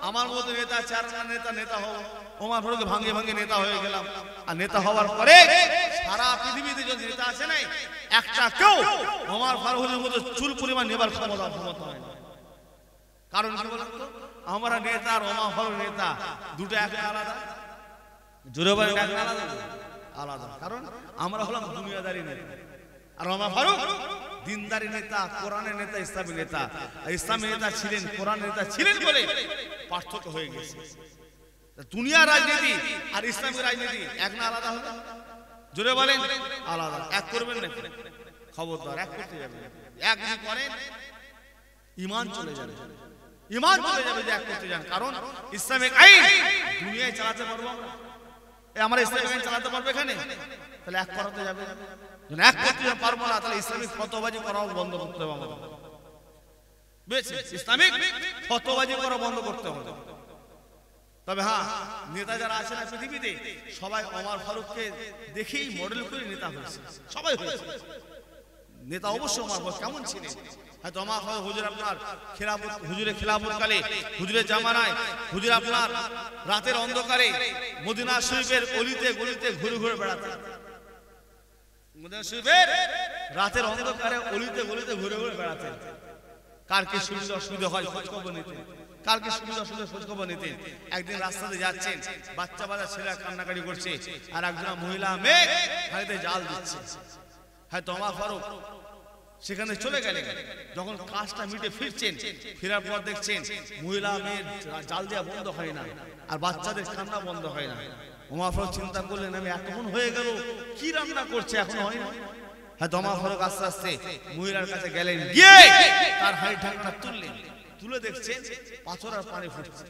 A: আমার মতো নেতা, চারনা নেতা নেতা হও, ওমর ফারুককে ভাঙিয়ে ভাঙিয়ে নেতা হয়ে গেলাম। আর নেতা হওয়ার পরে সারা পৃথিবীতে যদি নেতা আছে না, একটা কেউ ওমর ফারুকের মতো চুল পরিমাণ নেবার ক্ষমতা হয় না। কারণ কি বলেন তো? আমরা নেতা আর ওমর ফারুক নেতা দুটো এক আলাদা। জোরে বলেন আলাদা। কারণ আমরা হলাম দুনিয়াদারি নেতা, আর ওমর ফারুক দিনদারি নেতা, কোরআনের নেতা, ইসলামী নেতা। ইসলামী নেতা ছিলেন, কোরআনের নেতা ছিলেন বলে পার্থক্য হয়ে গেছে। দুনিয়ার রাজনীতি আর ইসলামী রাজনীতি এক না আলাদা হবে? জোরে বলেন আলাদা। এক করবেন না, খবরদার এক করতে যাবেন। এক যদি করেন ঈমান চলে যাবে, ঈমান চলে যাবে যে এক করতে যান। কারণ ইসলামিক আইন দুনিয়ায় চালাতে পারবো আমরা? আমরা ইসলামিক আইন চালাতে পারবো এখানে? তাহলে এক করাতে যাবে। যখন এক করতে পারবো না, তাহলে ইসলামিক ফতোয়াবাজি করাও বন্ধ করতে হবে আমাদের। বুঝেছেন? ইসলামিক ফতোয়াবাজি করা বন্ধ করতে হবে। তবে হ্যাঁ, নেতা যারা আছে না পৃথিবীতে সবাই ওমর ফারুককে দেখেই মডেল করে নেতা হয়েছে। সবাই হয়েছে নেতা। অবশ্যই ওমর ফারুক কেমন ছিলেন? হয়তো ওমর ফারুক হুজুর আপনার খেলাফত, হুজুরের খেলাফত কালে, হুজুরের জামানায় হুজুর আপনার রাতের অন্ধকারে মদিনা শরীফের অলিতে গলিতে ঘুরে ঘুরে বেড়াতেন। মদিনা শরীফের রাতের অন্ধকারে অলিতে গলিতে ঘুরে ঘুরে বেড়াতেন। কার কি সুবিধা অসুবিধা হয় খোঁজ খবর নিতেন, কালকে সুবিধা অসুবিধা খোঁজ খবর নিতেন। একদিন রাস্তাতে যাচ্ছেন, বাচ্চা বাচ্চা ছেলে কান্নাকাটি করছে, আর একজন মহিলা মেয়ে হাতে জাল দিচ্ছে। হয়তো ওমর ফারুক সেখানে চলে গেলেন। যখন কাজটা মিটে ফিরছেন, ফেরার পর দেখছেন মহিলা মেয়ের জাল দেওয়া বন্ধ হয় না, আর বাচ্চাদের কান্না বন্ধ হয় না। ওমর ফারুক চিন্তা করলেন, আমি এতক্ষণ হয়ে গেল, কি রান্না করছে এখন হয় না। হয়তো ওমর ফারুক আস্তে আস্তে মহিলার কাছে গেলেন, গিয়ে তার হাড়ি ঢাকনা তুললেন। তুলে দেখছেন পাথর আর পানি ফুটছে।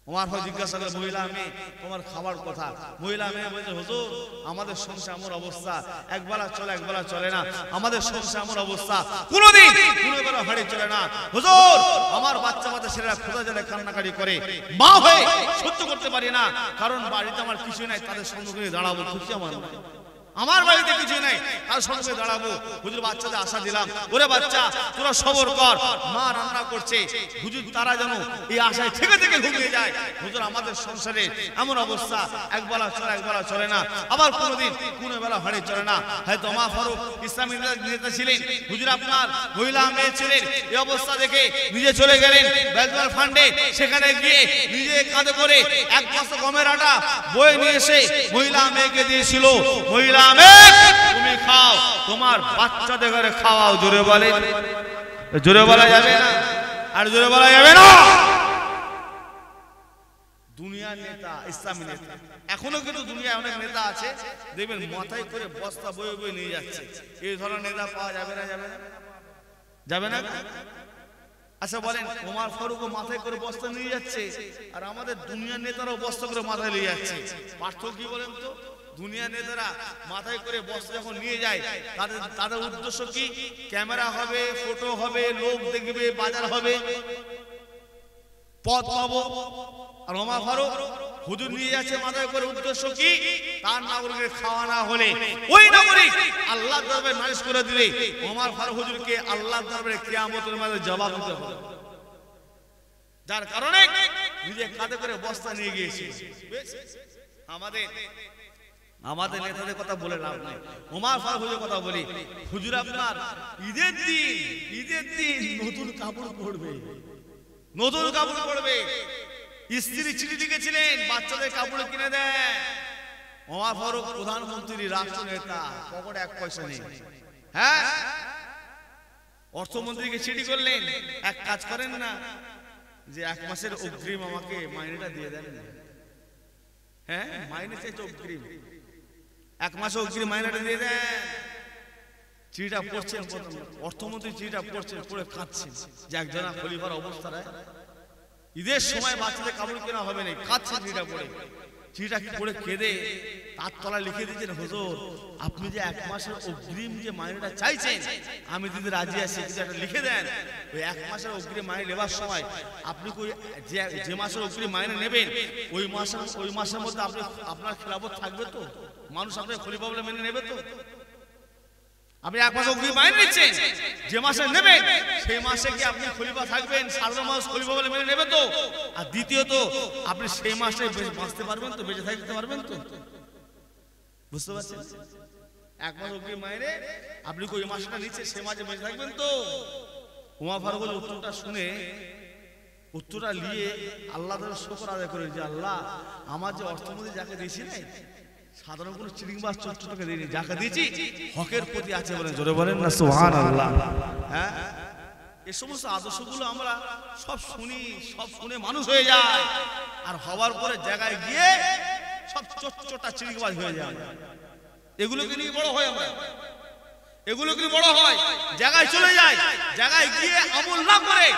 A: ওমর ফারুক জিজ্ঞাসা করলেন, মহিলা মেয়ে তোমার খাবার কথা? মহিলা মেয়ে বলছে, হুজুর আমাদের সংসার এমন অবস্থা, একবেলা চলে একবেলা চলে না। আমাদের সংসার এমন অবস্থা, কোনোদিন কোনো বেলা হাড়ি চলে না। হুজুর আমার বাচ্চা বাচ্চা ছেলেরা খোদা জলে কান্নাকাটি করে, মা হয়ে সহ্য করতে পারি না। কারণ বাড়িতে আমার কিছু নাই, তাদের সম্মুখে দাঁড়াবো খুশি আমার বাড়িতে কিছু নাই, তার সঙ্গে দাঁড়াবো। হুজুর বাচ্চাদের আশা দিলাম, ওরে বাচ্চা তোরা সবর কর, মা রান্না করছে। হুজুর তারা যেন এই আশায় থেকে থেকে ঘুমিয়ে যায়। হুজুর আমাদের সংসারে এমন অবস্থা, একবেলা চলে একবেলা চলে না, আবার কোনোদিন কোনো বেলা হাড়ি চলে না। হয়তো ওমর ফারুক ইসলামী নেতা ছিলেন, হুজুর আপনার মহিলা মেয়ে ছিলেন। এই অবস্থা দেখে নিজে চলে গেলেন বেলতল ফান্ডে। সেখানে গিয়ে নিজে কাঁধে করে এক বস্তা গমের আটা বয়ে নিয়ে এসে মহিলা মেয়েকে দিয়েছিল। মহিলা তুমি খাও, তোমার বাচ্চাদের ঘরে খাওয়াও। জোরে বলে, জোরে বলা যাবে না, আর জোরে বলা যাবে না। দুনিয়ার নেতা, ইসলামী নেতা। এখনো কিন্তু দুনিয়ায় অনেক নেতা আছে, দেখবেন মাথায় করে বস্তা বয়ে বয়ে নিয়ে যাচ্ছে। এই ধরনের নেতা পাওয়া যাবে না? যাবে না? যাবে না? আচ্ছা বলেন, ওমর ফারুক মাথায় করে বস্তা নিয়ে যাচ্ছে, আর আমাদের দুনিয়ার নেতারাও বস্তা করে মাথায় নিয়ে যাচ্ছে। পার্থক্য কি বলেন তো? দুনিয়া নেতারা মাথায় করে বস্তা যখন নিয়ে যায়, তাদের উদ্দেশ্য কি? ক্যামেরা হবে, ফটো হবে, লোক দেখবে, বাজার হবে। পদ পাবো। আর ওমর ফারুক হুজুর নিয়ে যাচ্ছে মাথায় করে, উদ্দেশ্য কি? তার নাগরিকের খাওয়া না হলে ওই নাগরিক আল্লাহর দরবারে নালিশ করে দিলে ওমর ফারুক হুজুরকে আল্লাহর দরবারে কিয়ামতের মাঠে জবাব দিতে হবে। যার কারণে নিজে কাঁধে করে বস্তা নিয়ে গিয়েছে। আমাদের নেতাদের কথা বলে লাভ নাই, ওমর ফারুক হুজুরের কথা বলি। হুজুর আপনার ঈদের দিন নতুন কাপড় পরবে, নতুন কাপড় পরবে। স্ত্রী চিঠি লিখেছিলেন বাচ্চাদের কাপড় কিনে দেন। ওমর ফারুক প্রধানমন্ত্রী, রাষ্ট্র নেতা, পকেটে 1 পয়সা নেই। হ্যাঁ, অর্থমন্ত্রীকে চিঠি করলেন, এক কাজ করেন না, যে 1 মাসের অগ্রিম আমাকে মাইনেটা দিয়ে দেন। হ্যাঁ, মাইনে চাইছে অগ্রিম, 1 মাস অগ্রিম মাইনেটা দিয়ে দেন। চিঠিটা পড়ছেন, অর্থমন্ত্রী চিঠিটা পড়ছেন, পড়ে কাঁদছেন যে একজনা খলিফার অবস্থায় ঈদের সময় বাচ্চাদের কাপড় কেনা হবে না, কাঁদছেন চিঠিটা পড়ে। চিঠিটা পড়ে কেঁদে তার তলায় লিখে দিয়েছেন, হুজুর আপনি যে 1 মাসের অগ্রিম যে মাইনেটা চাইছেন আমি দিতে রাজি আছি, কিছু একটা লিখে দেন। ওই 1 মাসের অগ্রিম মাইনে নেবার সময় আপনি যে মাসের অগ্রিম মাইনে নেবেন ওই মাসের মধ্যে আপনার খেলাফত থাকবে তো? মানুষ আপনার খলিফা বলে মেনে নেবে তো? আপনি 1 মাস অগ্রিম মাইনে নিচ্ছেন, যে মাসে নেবেন সেই মাসে কি আপনি খলিফা থাকবেন? সারা মাস খলিফা বলে মেনে নেবে তো? আর দ্বিতীয়ত আপনি সেই মাসে বাঁচতে পারবেন তো, বেঁচে থাকতে পারবেন তো? বুঝতে পারছেন? 1 মাস অগ্রিম মাইনে আপনি ওই মাসটা নিচ্ছেন, সেই মাসে বেঁচে থাকবেন তো? ওমর ফারুক উত্তরটা শুনে, উত্তরটা নিয়ে আল্লাহ তাআলার শুকর আদায় করেন যে আল্লাহ আমার যে অর্থমন্ত্রী যাকে দিয়েছি না, সাধারণ কোনো চিড়িংবাজ চোরটাকে দিইনি, যাকে দিয়েছি হকের প্রতি আছে বলেন, জোরে বলেন না সুবহানাল্লাহ। হ্যাঁ, এই সমস্ত আদর্শগুলো আমরা সব শুনে মানুষ হয়ে যায়, আর হওয়ার পরে জায়গায় গিয়ে সব চোরটা চিড়িংবাজ হয়ে যায়। এগুলোকে নিয়ে বড় হয় আমরা, এগুলোকে নিয়ে বড় হয়, জায়গায় চলে যায়, জায়গায় গিয়ে আমল না করে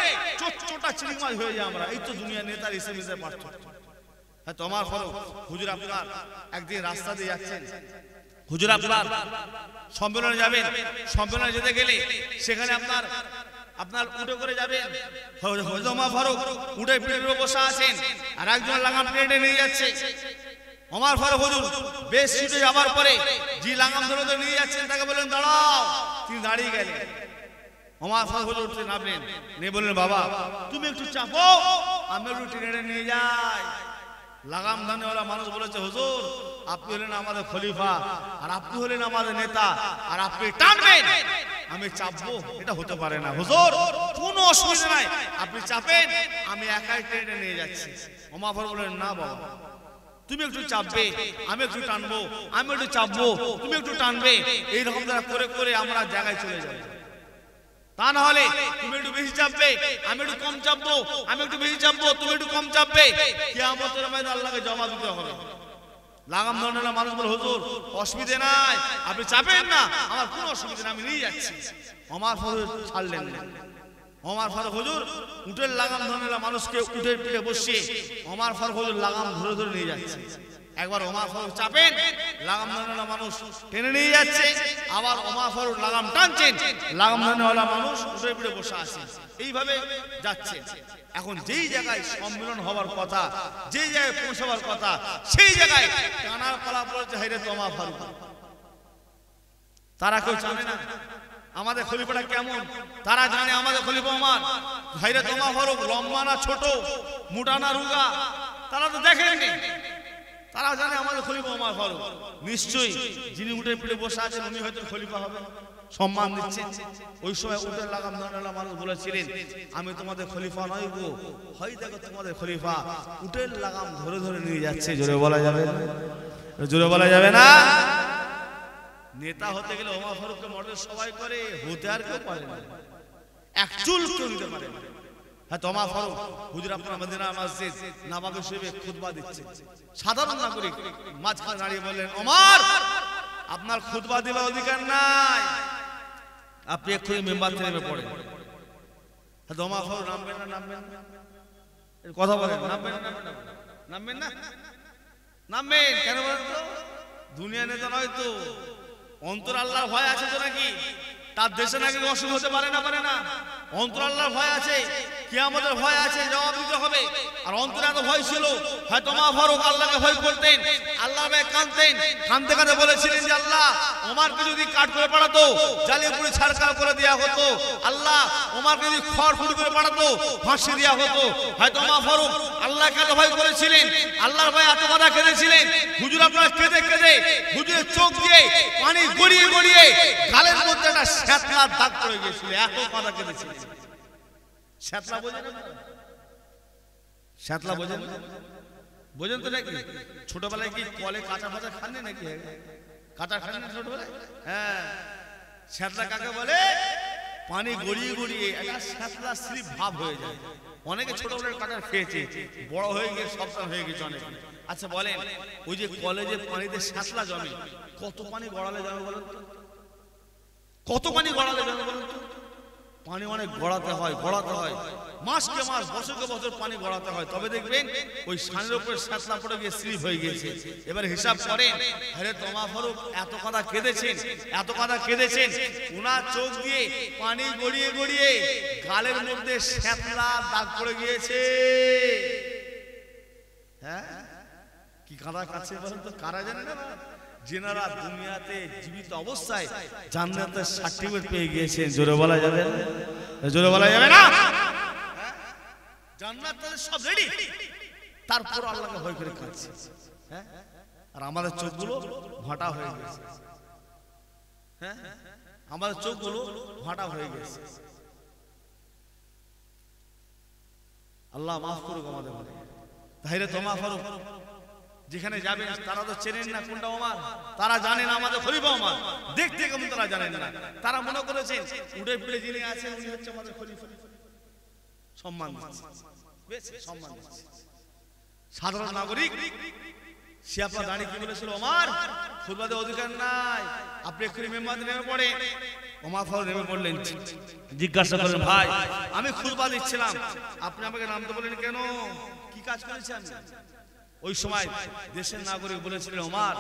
A: চোরটা চিড়িংবাজ হয়ে যায় আমরা। এই তো দুনিয়া নেতার ইসলামের পার্থক্য। ওমর ফারুক হুজুর আপনার একদিন রাস্তা দিয়ে যাচ্ছেন, হুজুর আপনার সম্মেলনে যাবেন, সম্মেলনে যেতে গেলে সেখানে আপনার উঠে করে যাবেন। ওমর ফারুক উঠে পিঠে বসে আছেন, আর একজন লাগাম টেনে নিয়ে যাচ্ছে। ওমর ফারুক হুজুর বেশ ছুটে যাবার পরে যে লাগাম ধরে নিয়ে যাচ্ছেন তাকে বললেন দাঁড়াও, তিনি দাঁড়িয়ে গেলেন। ওমর ফারুক হুজুর উঠতে নামলেন, নিয়ে বললেন বাবা তুমি একটু চাপো, আমি একটু টেনে নিয়ে যাই। লাগাম ধানেওয়ালা মানুষ বলেছে হুজুর আপনি হলেন আমাদের খলিফা, আর আপনি হলেন আমাদের নেতা, আর আপনি টানবেন আমি চাপবো, এটা হতে পারে না হুজুর, কোনো অসুবিধা নাই, আপনি চাপেন, আমি একাই টেনে নিয়ে যাচ্ছি। ওমর ফারুক বললেন না বাবা তুমি একটু চাপবে, আমি একটু টানবো, আমি একটু চাপবো, তুমি একটু টানবে, এইরকম করে করে আমরা জায়গায় চলে যাই। তা না হলে তুমি একটু বেশি চাপবে, আমি একটু কম চাপবো, আমি একটু বেশি চাপবো, তুমি একটু কম চাপবে, কিয়ামতের ময়দানে আল্লাহকে জমা দিতে হবে। লাগাম ধরনেওয়ালা মানুষ বলে হুজুর অসুবিধা নাই, আপনি চাপেন না, আমার কোনো অসুবিধা নেই, আমি নিয়ে যাচ্ছি। ওমর ফারুক ছাড়লেন না। ওমর ফারুক হুজুর উটের লাগাম ধরনেওয়ালা মানুষকে উটের পিঠে বসিয়ে ওমর ফারুক হুজুর লাগাম ধরে ধরে নিয়ে যাচ্ছে। একবার ওমর ফারুক চাপেন, লাগাম ধরনেওয়ালা মানুষ টেনে নিয়ে যাচ্ছে, আবার ওমর ফারুক লাগাম টানছেন, লাগাম ধরনেওয়ালা মানুষ উটের পিঠে বসে আছে, এইভাবে যাচ্ছে। এখন যেই জায়গায় সম্মেলন হওয়ার কথা, যেই জায়গায় পৌঁছাবার কথা, সেই জায়গায় টানার পালা পড়েছে হযরত ওমর ফারুক। তারা কেউ জানে না আমাদের খলিফাটা কেমন, তারা জানে আমাদের খলিফা ওমর। হযরত ওমর ফারুক লম্বা না ছোট, মোটা না রোগা, তারা তো দেখেনি। তারা জানে আমাদের খলিফা ওমর ফারুক। নিশ্চয়ই যিনি উটের পিঠে বসে আছেন উনি হয়তো খলিফা হবেন, সম্মান দিচ্ছেন। ওই সময় উটের লাগাম ধরনেওয়ালা মানুষ বলেছিলেন আমি তোমাদের খলিফা নই গো, হয় দেখো তোমাদের খলিফা উটের লাগাম ধরে ধরে নিয়ে যাচ্ছে। জোরে বলা যাবে না, জোরে বলা যাবে না। নেতা হতে গেলে ওমর ফারুককে মডেল সবাই করে, হতে আর কেউ পারে না, এক চুল কেউ নিতে পারে না। হ্যাঁ, ওমর ফারুক হুজুর আপনার মদিনা মসজিদ নবাবে শরীফে খুতবা দিচ্ছে, সাধারণ নাগরিক মাঝখানে দাঁড়িয়ে বললেন ওমর আপনার খুতবা দেওয়ার অধিকার নাই, আপনি এক্ষুনি মেম্বার থেকে নেমে পড়েন। হ্যাঁ, ওমর ফারুক নামবেন না, নামবেন না, কথা বলেন, নামবেন না, নামবেন না, নামবেন কেন বলেন তো? দুনিয়া নেতা নয় তো, অন্তর আল্লাহর ভয় আছে তো নাকি? তার দেশে নাকি অসুখ হতে পারে না অন্তর আল্লাহর ভয় আছে, কিয়ামতের ভয় আছে, জবাব দিতে হবে। আর অন্তরে এত ভয় ছিল, হয়তো ওমর ফারুক আল্লাহকে ভয় করতেন, আল্লাহর ভয়ে কাঁদতেন, কাঁদতে কাঁদতে বলেছিলেন যে আল্লাহ ওমরকে যদি কাট করে পাঠাতো, জ্বালিয়ে পুড়ে ছারখার করে দেওয়া হতো, আল্লাহ ওমরকে যদি খড় করে পাঠাতো, ফাঁসি দেওয়া হতো। হয়তো ওমর ফারুক আল্লাহকে এত ভয় করেছিলেন, আল্লাহর ভয়ে এত কথা কেঁদেছিলেন। হুজুর আপনারা কেঁদে কেঁদে হুজুরের চোখ দিয়ে পানি গড়িয়ে গড়িয়ে গালের মধ্যে একটা শ্যাতলার দাগ পড়ে গিয়েছিল, এত কথা কেঁদেছিলেন। শ্যাতলা বোঝেন? শ্যাতলা বোঝেন? বোঝেন তো নাকি? ছোটবেলায় কি কলে কাঁচা ফাঁচা খাননি নাকি? কাঁচা খাননি ছোটবেলায়? হ্যাঁ, শ্যাতলা কাকে বলে? পানি গড়িয়ে গড়িয়ে একটা শ্যাতলা স্লিপ ভাব হয়ে যায়। অনেকে ছোটবেলায় কাঁচা খেয়েছে, বড় হয়ে গিয়ে সবটা হয়ে গেছে অনেকে। আচ্ছা বলেন, ওই যে কলেজে পানিতে শ্যাতলা জমে, কত পানি গড়ালে জমে বলেন তো? কত পানি গড়ালে জমে বলেন তো? পানি অনেক গড়াতে হয়, মাসকে মাস, বছরকে বছর পানি গড়াতে হয়, তবে দেখবেন ওই সানের উপরে শ্যাতলা পড়ে গিয়ে স্লিপ হয়ে গিয়েছে। এবার হিসাব করেন, আরে ওমর ফারুক এত কথা কেঁদেছেন, উনার চোখ দিয়ে পানি গড়িয়ে গড়িয়ে গালের মধ্যে শ্যাতলা দাগ পড়ে গিয়েছে। হ্যাঁ, কি কাঁদা কাছে বলেন তো? কারা জানে না? যেনারা দুনিয়াতে জীবিত অবস্থায় জান্নাতের সার্টিফিকেট পেয়ে গিয়েছেন। জোরে বলা যাবে না? জোরে বলা যাবে না? জান্নাতের সব রেডি, তারপর আল্লাহকে ভয় করে কাঁদছে। হ্যাঁ, আর আমাদের চোখগুলো ভাটা হয়ে গেছে। হ্যাঁ, আমাদের চোখগুলো ভাটা হয়ে গেছে। আল্লাহ মাফ করুক আমাদের। তাহলে ওমর ফারুক যেখানে যাবেন তারা তো চেনেন না কোনটা ওমর, তারা জানেন আমাদের খলিফা ওমর, দেখতে কেমন তারা জানেন না। তারা মনে করেছেন উড়ে ফিরে যিনি আছেন উনি হচ্ছে আমাদের খলিফা, সম্মান দিচ্ছে, বেশ সম্মান দিচ্ছে। সাধারণ নাগরিক সে আপনার দাঁড়িয়ে কি বলেছিল? ওমর, খুতবাতে অধিকার নাই, আপনি এক্ষুনি মেম্বারে নেমে পড়েন। ওমর ফারুক নেমে পড়লেন, জিজ্ঞাসা করলেন, ভাই আমি খুতবা দিচ্ছিলাম, আপনি আমাকে নামতে বলেন কেন? কি কাজ করেছেন? ওই সময় দেশের নাগরিক বলেছিলেন, ওমর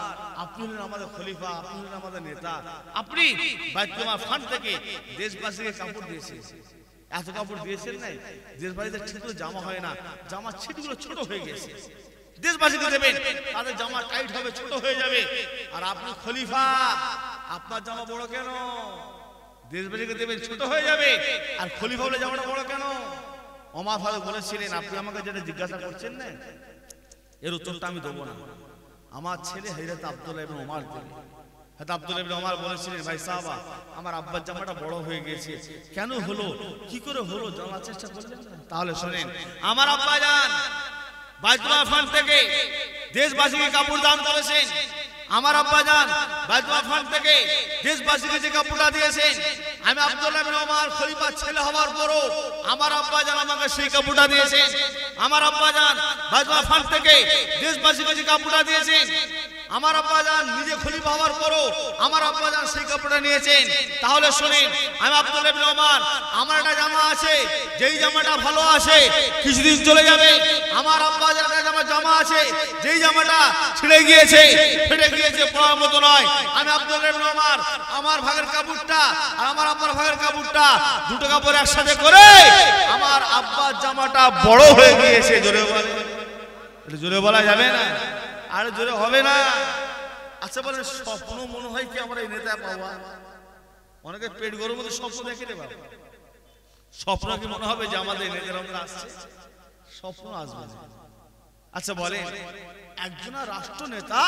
A: আপনি হলেন আমাদের খলিফা, আপনি হলেন আমাদের নেতা, আপনি বাইতুল মাল ফান্ড থেকে দেশবাসীকে কাপড় দিয়েছেন, এত কাপড় দিয়েছেন না, দেশবাসীদের ঠিক করে জামা হয় না, জামা ছিটগুলো ছোট হয়ে গেছে, দেশবাসীকে দেবেন তাদের জামা টাইট হবে, ছোট হয়ে যাবে। আর আপনি খলিফা, আপনার জামা বড় কেন? দেশবাসীকে দেবেন ছোট হয়ে যাবে, আর খলিফা হলে জামাটা বড় কেন? ওমর ফারুক বলেছিলেন, আপনি আমাকে যেটা জিজ্ঞাসা করছেন না, এর উত্তরটা আমি দেবো না, আমার ছেলে হযরত আব্দুল্লাহ ইবনে ওমর দেবে। হযরত আব্দুল্লাহ ইবনে ওমর বলেছিলেন, ভাই সাহাবা আমার আব্বার জামাটা বড় হয়ে গেছে, কেন হলো, কি করে হলো জানার চেষ্টা করলেন? তাহলে শুনেন, আমার আব্বা জান বাইতুল মাল ফান্ড থেকে দেশবাসীকে কাপড় দান করেছেন, আমার আব্বা জান বাইতুল মাল ফান্ড থেকে দেশবাসীকে যে কাপড়টা দিয়েছেন, আমি আব্দুল্লাহ ইবনে ওমর খলিফার ছেলে হওয়ার পরও আমার আব্বা জান আমাকে সেই কাপড়টা দিয়েছেন। আমার আব্বা জান বাইতুল মাল ফান্ড থেকে দেশবাসীকে যে কাপড়টা দিয়েছেন, আমার আব্বা জান নিজে খলিফা হওয়ার পরও আমার আব্বা জান সেই কাপড়টা নিয়েছেন। তাহলে শুনেন, আমি আব্দুল্লাহ ইবনে ওমর, আমার একটা জামা আছে, যেই জামাটা ভালো আছে কিছুদিন চলে যাবে। আমার আব্বা জানের জামা আছে, যেই জামাটা ছিঁড়ে গিয়েছে, ফেটে গিয়েছে, পরার মতো নয়। আমি আব্দুল্লাহ ইবনে ওমর আমার ভাগের কাপড়টা আর আমার আব্বার ভাগের কাপড়টা, দুটো কাপড় একসাথে করে আমার আব্বার জামাটা বড় হয়ে গিয়েছে। জোরে বলে, জোরে বলা যাবে না, আর জোরে হবে না। আচ্ছা বলেন, স্বপ্ন মনে হয় কি আমরা এই নেতা পাওয়া? অনেকে পেট গরম মধ্যে স্বপ্ন দেখে রে বাবা, স্বপ্ন কি মনে হবে যে আমাদের নেতারা আসছে? স্বপ্ন আসবে না। আচ্ছা বলেন, একজন রাষ্ট্র নেতা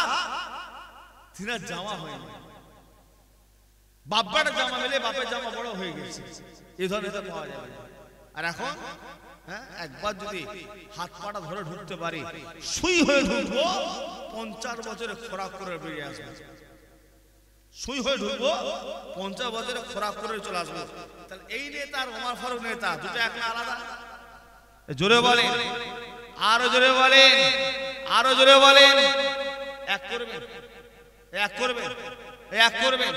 A: তিনার জামা হয়নি, বাবার জামা মেলে বাপের জামা বড় হয়ে গেছে, এই ধরনের নেতা পাওয়া যাবে না। আর এখন হ্যাঁ, একবার যদি হাত পাটা ধরে ঢুকতে পারি, সুই হয়ে ঢুকবো, 50 বছরে খোরাক করে বেরিয়ে আসবো, সুই হয়ে ঢুকবো, 50 বছরে খোরাক করে চলে আসবো। তাহলে এই নেতা আর ওমর ফারুক নেতা দুটো এক না আলাদা? জোরে বলেন, আরো জোরে বলেন, আরো জোরে বলেন। এক করবেন, এক করবেন, এক করবেন,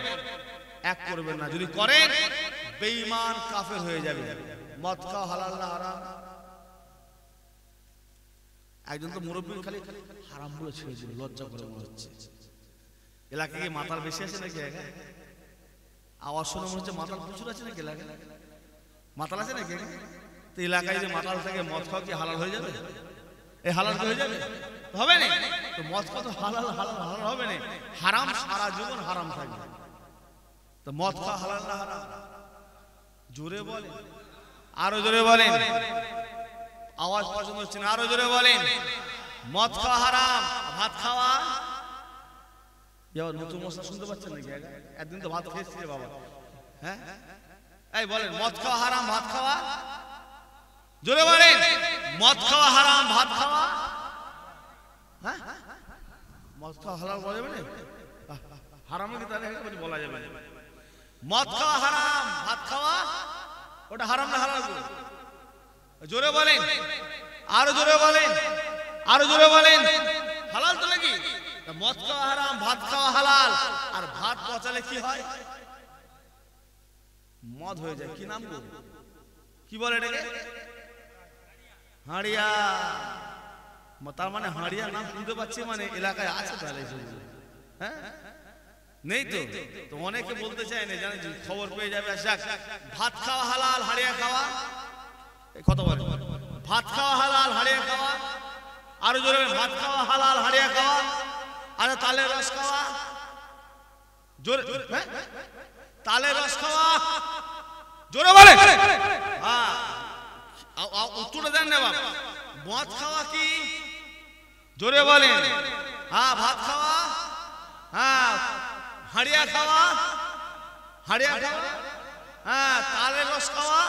A: এক করবেন না। যদি করেন বেঈমান কাফের হয়ে যাবে। মদ খাওয়া হালাল না হারাম? একজন তো মুরব্বী খালি হারাম বলে ছেড়ে দিল, লজ্জা করে মনে হচ্ছে। এলাকায় কি মাতাল বেশি আছে নাকি? আওয়াজ শুনে মনে হচ্ছে মাতাল প্রচুর আছে নাকি এলাকায়? মাতাল আছে নাকি? তো এলাকায় যে মাতাল থেকে মদ খাওয়া কি হালাল হয়ে যাবে? এই হালাল হয়ে যাবে? হবে না। তো মদ খাওয়া তো হালাল হালাল হালাল হবে না, হারাম সারা জীবন হারাম থাকবে। তো মদ খাওয়া হালাল না হারাম? জোরে বলেন, আরো জোরে বলেন। আওয়াজ পছন্দ হচ্ছে না, আরো জোরে বলেন। মদ খাওয়া হারাম, ভাত খাওয়া নতুন মশলা শুনতে পাচ্ছেন নাকি? একদিন তো ভাত খেয়েছি রে বাবা। হ্যাঁ এই বলেন, মদ খাওয়া হারাম, ভাত খাওয়া? জোরে বলেন, মদ খাওয়া হারাম, ভাত খাওয়া? হ্যাঁ, মদ খাওয়া হালাল বলা যাবে না? হারাম নাকি তাহলে বলা যাবে না? মদ খাওয়া হারাম, ভাত খাওয়া ওটা হারাম না হালাল? জোরে বলেন, আরো জোরে বলেন, আরো জোরে বলেন। হালাল তো নাকি? মদ খাওয়া হারাম, ভাত খাওয়া হালাল। আর ভাত পচালে কি হয়? মদ হয়ে যায়। কি নাম গো? কি বলে এটাকে? হাড়িয়া। তার মানে হাড়িয়া নাম শুনতে পাচ্ছি, মানে এলাকায় আছে তাহলে? হ্যাঁ, নেই তো। তো অনেকে বলতে চায় না, জানেন, খবর পেয়ে যাবে। ভাত খাওয়া হালাল, হাড়িয়া খাওয়া কত বলে? ভাত খাওয়া হালাল, হাড়িয়া খাওয়া। আরো জোরে, ভাত খাওয়া হালাল, হাড়িয়া খাওয়া। আর তালের রস খাওয়া। জোরে, তালের রস খাওয়া। জোরে বলে। হ্যাঁ, উত্তরে দেন না বাবা। মদ খাওয়া কি? জোরে বলেন। হ্যাঁ, ভাত খাওয়া। হ্যাঁ, হাড়িয়া খাওয়া, হাড়িয়া খাওয়া। হ্যাঁ, তালের রস খাওয়া,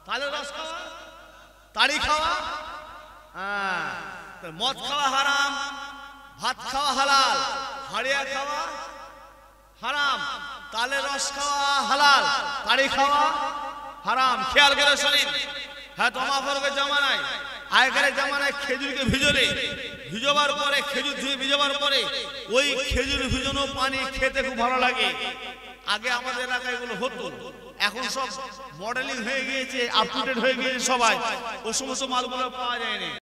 A: তালের রস খাওয়া, তাড়ি খাওয়া। হ্যাঁ, মদ খাওয়া হারাম, ভাত খাওয়া হালাল, হাড়িয়া খাওয়া হারাম, তালের রস খাওয়া হালাল, তাড়ি খাওয়া হারাম। খেয়াল করে শুনুন। হ্যাঁ, তোমার জামানায়, আগেকার জামানায় খেজুরকে ভিজোলে, ভিজোবার পরে খেজুর ধুয়ে ভিজোবার পরে ওই খেজুর ভিজানো পানি খেতে খুব ভালো লাগে। আগে আমাদের এলাকায় এগুলো হতো। এখন সব মডেলিং হয়ে গিয়েছে, আপ টু ডেট হয়ে গিয়েছে সবাই। ওই সমস্ত মালগুলো পাওয়া যায় না।